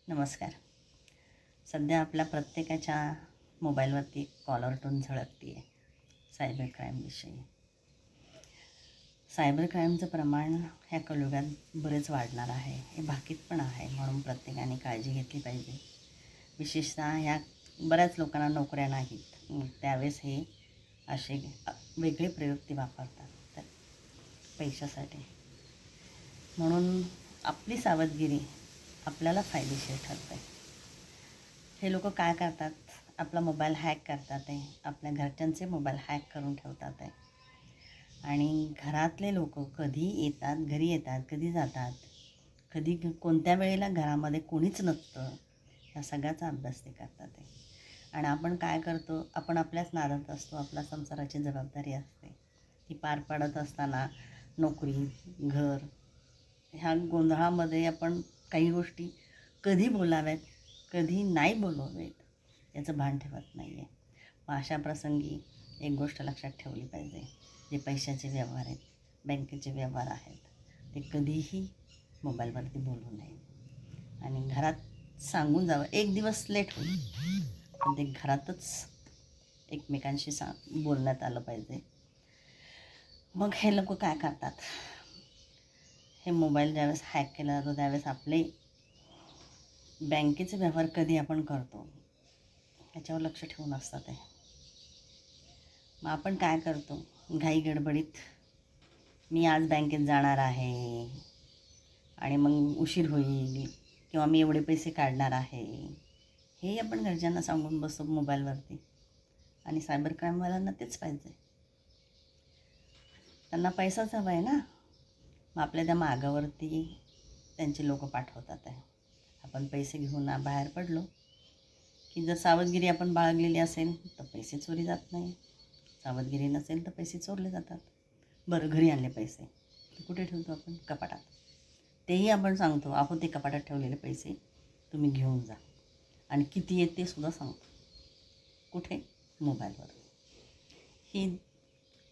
नमस्कार. सध्या आपल्या प्रत्येकाच्या मोबाईलवरती कॉलर टोन झळकते आहे सायबर क्राईमविषयी. सायबर क्राईमचं प्रमाण ह्या कलियुगात बरेच वाढणार आहे, हे भाकीत पण आहे. म्हणून प्रत्येकाने काळजी घेतली पाहिजे. विशेषतः ह्या बऱ्याच लोकांना नोकऱ्या नाहीत, त्यावेळेस हे असे वेगळे प्रयोग ते वापरतात तर पैशासाठी. म्हणून आपली सावधगिरी आपल्याला फायदेशीर ठरते. हे लोक काय करतात, आपला मोबाईल हॅक करतात आहे, आपल्या घरच्यांचे मोबाईल हॅक करून ठेवतात आहे. आणि घरातले लोक कधी येतात, घरी येतात, कधी जातात, कधी कोणत्या वेळेला घरामध्ये कोणीच नसतं, ह्या सगळ्याचा अभ्यास ते करतात आहे. आणि आपण काय करतो, आपण आपल्याच नादात असतो. आपल्या संसाराची जबाबदारी असते, ती पार पाडत असताना नोकरी, घर, ह्या गोंधळामध्ये आपण काही गोष्टी कधी बोलाव्यात, कधी नाही बोलावेत याचं भान ठेवत नाही आहे. मग अशा प्रसंगी एक गोष्ट लक्षात ठेवली पाहिजे, जे पैशाचे व्यवहार आहेत, बँकेचे व्यवहार आहेत, ते कधीही मोबाईलवरती बोलू नये. आणि घरात सांगून जावं. एक दिवस लेट होईल, पण ते घरातच एकमेकांशी बोलण्यात आलं पाहिजे. मग हे लोक काय करतात, हे मोबाईल ज्यावेळेस हॅक केला जातो त्यावेळेस आपले बँकेचे व्यवहार कधी आपण करतो ह्याच्यावर लक्ष ठेवून असतात ते. मग आपण काय करतो, घाई गडबडीत मी आज बँकेत जाणार आहे आणि मग उशीर होईल, किंवा मी एवढे पैसे काढणार आहे, हे आपण घरच्यांना सांगून बसतो मोबाईलवरती. आणि सायबर क्राईमवाल्यांना तेच पाहिजे, त्यांना पैसाच हवा आहे ना. मग आपल्या त्या मागावरती त्यांचे लोक पाठवतात आहे. आपण पैसे घेऊन बाहेर पडलो की जर सावधगिरी आपण बाळगलेली असेल तर पैसे चोरी जात नाही, सावधगिरी नसेल तर पैसे चोरले जातात. बरं, घरी आणले पैसे तर कुठे ठेवतो आपण? कपाटात. तेही आपण सांगतो, अहो ते कपाटात ठेवलेले पैसे तुम्ही घेऊन जा, आणि किती आहेत ते सुद्धा सांगतो. कुठे? मोबाईलवर. ही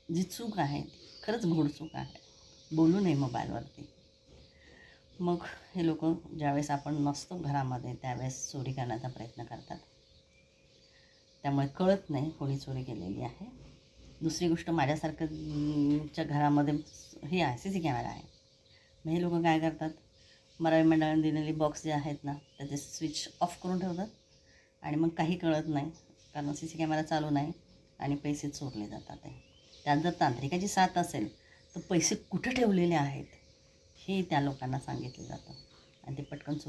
जी चूक आहे ती खरंच घोड चूक आहे. बोलू नये मोबाईलवरती. मग हे लोक ज्यावेळेस आपण नसतो घरामध्ये त्यावेळेस चोरी करण्याचा प्रयत्न करतात. त्यामुळे कळत नाही कोणी चोरी केलेली आहे. दुसरी गोष्ट, माझ्यासारखंच्या घरामध्ये हे आहे, CC कॅमेरा आहे. मग हे लोक काय करतात, मराठी मंडळाने दिलेली बॉक्स जे आहेत ना त्याचे स्विच ऑफ करून ठेवतात, आणि मग काही कळत नाही, कारण CC कॅमेरा चालू नाही, आणि पैसे चोरले जातात आहे. त्यात जर तांत्रिकाची साथ असेल तर पैसे कुठे ठेवलेले आहेत हे त्या लोकांना सांगितलं जातं, आणि ते पटकन चोरी